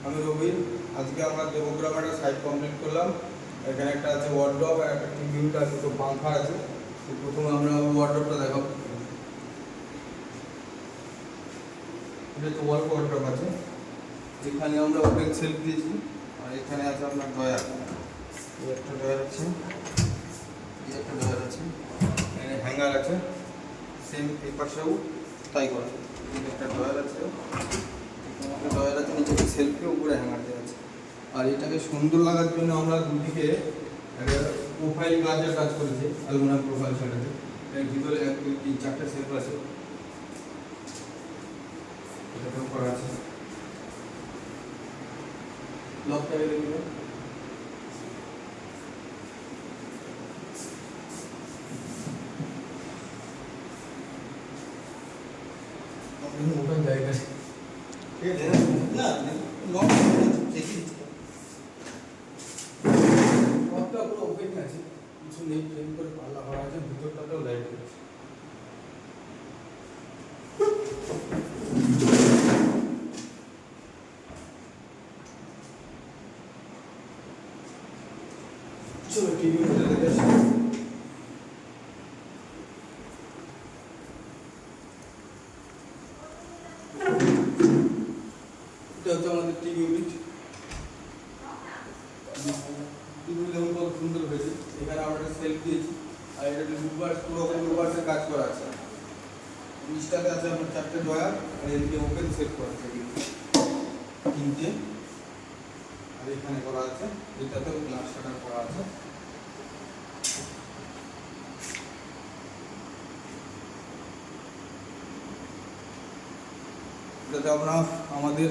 আমি রবি। আজকে আমরা দেবগ্রামে একটা সাইট কমপ্লিট করলাম। এখানে একটা আছে ওয়ার্ডরোব আর একটা টিভি ইউনিট আছে, তো পাংখা আছে। তো প্রথমে আমরা ওয়ার্ডরোবটা দেখাবো। এটা হচ্ছে ওয়াল ওয়ার্ডরোব আছে, এখানে আমরা ওপেন সেলফ দিয়েছি। আর এখানে আছে আপনার ড্রয়ার, এই একটা ড্রয়ার আছে, এই একটা ড্রয়ার আছে, এখানে হ্যাঙ্গার আছে, সেম এই পাশেও তাই করা। একটা ড্রয়ার আছে, ড্রয়ার আছে, নিচে সেলফি, উপরে হ্যাঙ্গার দেওয়া আছে। আর এটাকে সুন্দর লাগার জন্য আমরা দুদিকে একটা প্রোফাইল গ্লাসের কাজ করেছি, অ্যালুমিনিয়াম প্রোফাইল সেটাতে। এর ভিতরে 1 2 3 4টে সেলফ আছে, এটাতেও করা আছে। লকটাকে দেখবে, ওটা জায়গা ঠিক আছে না, লক দেখি লকটা পুরো ওপেন আছে, কিছু নেই, ফ্রেম করে পাল্লা করা আছে, ভিতরটাতেও লাইট আছে। চলো টিভি দেখে আসি। এটা হচ্ছে আমাদের টিভি ইউনিট। টিভি দেখুন কত সুন্দর হয়েছে। এখানে আমরা একটা সেলফ দিয়েছি, আর এটা লুবার্স, পুরো লুবার্সের কাজ করা আছে। নিচটাতে আছে আপনার 4টে ড্রয়ার, আর এদিকে ওপেন সেট করা আছে 3টে, আর এখানে করা আছে, এটাতেও গ্লাস শাটার করা আছে। এটাতে আমরা আমাদের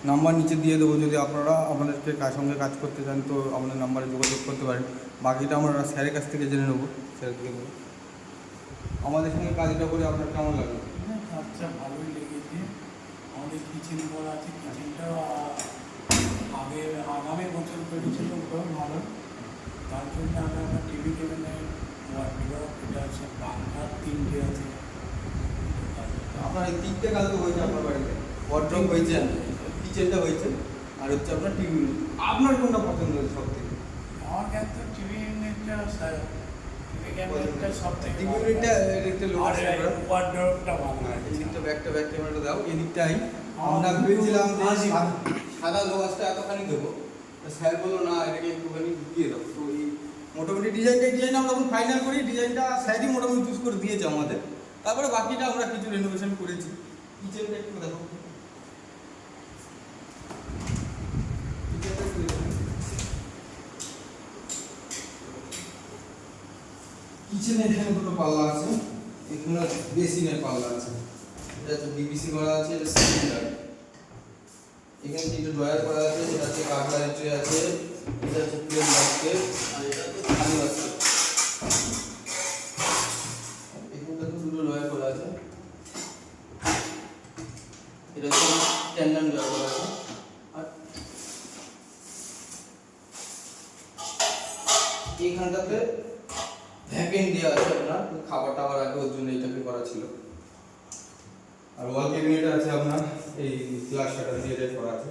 নাম্বার নিচে দিয়ে দেবো, যদি আপনারা আমাদেরকে সঙ্গে কাজ করতে চান তো আমাদের নাম্বারে যোগাযোগ করতে পারেন। বাকিটা আমরা স্যারের কাছ থেকে জেনে নেবো, স্যার থেকে বলে। আমাদের সঙ্গে কাজটা করে আপনার কেমন লাগলো? কাজটা ভালোই লেগেছে। আমাদের কিচেন করা আছে, কিচেনটা আগামী বছর করেছিল, ওটাও ভালো। তার জন্য আমরা টিভি কেবিনের ওয়ার্ডরোব, এটা আছে পাংখা 3টে আছে। আপনার এই 3টে কাজ তো হয়েছে আপনার বাড়িতে, ওয়ার্ডরোব হয়েছে, কিচেনটা হয়েছে, আর হচ্ছে আপনার টিভি। আপনার কোনটা পছন্দ হয়েছে সব থেকে? আমার কাছে টিভি ইউনিটটা টিভি ক্যাবিনেটটা সব থেকে টিভি ইউনিটটা একটা লোক ওয়ার্ডরোবটা ভালো। এদিকটা ব্যাক ক্যামেরাটা দাও, এদিকটাই আমরা ভেবেছিলাম যে সাদা লোহাসটা এতখানি দেবো, স্যার বললো না এটাকে একটুখানি ঢুকিয়ে দাও। তো এই মোটামুটি ডিজাইন আমরা যখন ফাইনাল করি, ডিজাইনটা স্যারই মোটামুটি চুজ করে দিয়েছে আমাদের। তারপরে বাকিটা আমরা কিছু রেনোভেশন করেছি। কিচেনটা একটু দেখো, কিচেনে এখানে দুটো পাল্লা আছে, এখানে বেসিনের পাল্লা আছে, এটা হচ্ছে বিবিসি করা আছে, এটা সিলিন্ডার। এখানে 3টে ড্রয়ার করা আছে, এটা হচ্ছে কাটলারি ট্রে আছে, এটা হচ্ছে প্লেন বাস্কেট, আর এটা হচ্ছে থালি বাস্কেট। এখানটা তো দুটো ড্রয়ার করা আছে, এটা হচ্ছে ট্যান্ডাম ড্রয়ার করা আছে। আর এইখানটাতে ভ্যাকুয়াম দেওয়া আছে আপনার খাবার টাবার আগে, ওর জন্য এইটাকে করা ছিল। আর ওয়াল ক্যাবিনেট আছে আপনার এই গ্লাস শাটার দিয়ে করা আছে।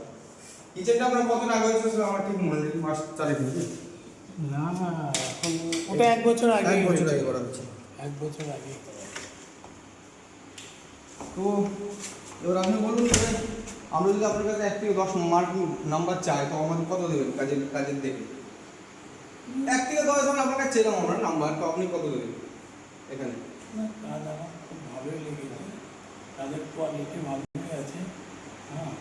কিচেনটা আপনার কতদিন আগে হয়েছিল আমার ঠিক মনে নেই, মাস 4 নাকি? না এখন ওটা 1 বছর আগে, 1 বছর আগে করা হচ্ছে। 1 বছর আগে। তো এবার আপনি বলুন যে আমরা যদি আপনার কাছে 1 থেকে 10 মার্ক নাম্বার চাই, তো আমাদের কত দেবেন কাজের দেখে? 1 থেকে 10 যখন আপনার কাছে চেলাম আমরা নাম্বার, তো আপনি কত দেবেন এখানে? কাজ আমার খুব ভালোই লেগেছে, কাজের কোয়ালিটি ভালোই আছে। হ্যাঁ,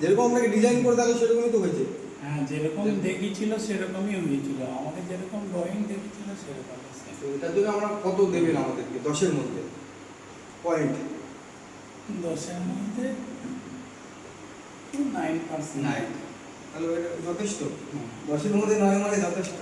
যেরকম আপনাকে ডিজাইন করে থাকে সেরকমই তো হয়েছে। হ্যাঁ যেরকম দেখিয়েছিল সেরকমই হয়েছিল, আমাকে যেরকম ড্রয়িং দেখেছিল সেরকমই। তো এটার জন্য আমরা কত দেবেন আমাদেরকে 10-এর মধ্যে পয়েন্ট? 10-এর মধ্যে 9%। 9, তাহলে এটা যথেষ্ট। 10-এর মধ্যে 9 মানে যথেষ্ট।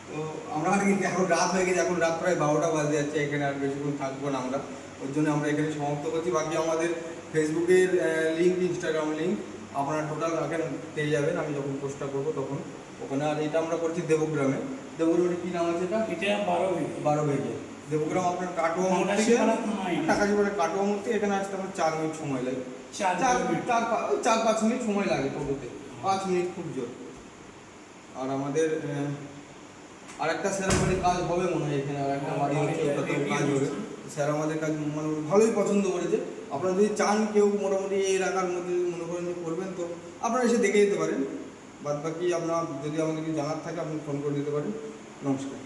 তো আমরা এখন রাত হয়ে গেছে, এখন রাত প্রায় 12টা বাজে যাচ্ছে, এখানে আর বেশিক্ষণ থাকবো না আমরা, ওই জন্য আমরা এখানে সমাপ্ত করছি। বাকি আমাদের ফেসবুকের লিঙ্ক, ইনস্টাগ্রাম লিঙ্ক আপনারা টোটাল এখানে পেয়ে যাবেন আমি যখন পোস্টটা করবো তখন ওখানে। আর এটা আমরা করছি দেবগ্রামে। দেবগ্রামে কী নাম আছে এটা? এটা 12 ভেগে দেবগ্রাম আপনার কাটোয়া মোড় থেকে, টাকাশিপাড়া কাটোয়া মোড় থেকে এখানে আসতে আমার 4 মিনিট সময় লাগে। চার কিলোমিটার। 4-5 মিনিট সময় লাগে টোটোতে, 5 মিনিট খুব জোর। আর আমাদের আর একটা সেরামানির কাজ হবে মনে হয় এখানে, আর একটা বাড়ি হচ্ছে, ওটাতেও কাজ হবে। স্যার আমাদের কাজ মানে ভালোই পছন্দ করেছে। আপনারা যদি চান কেউ মোটামুটি এই এলাকার মধ্যে যদি মনে করেন যে করবেন, তো আপনারা এসে দেখে যেতে পারেন। বাদ বাকি আপনার যদি আমাকে কিছু জানার থাকে আপনি ফোন করে দিতে পারেন। নমস্কার।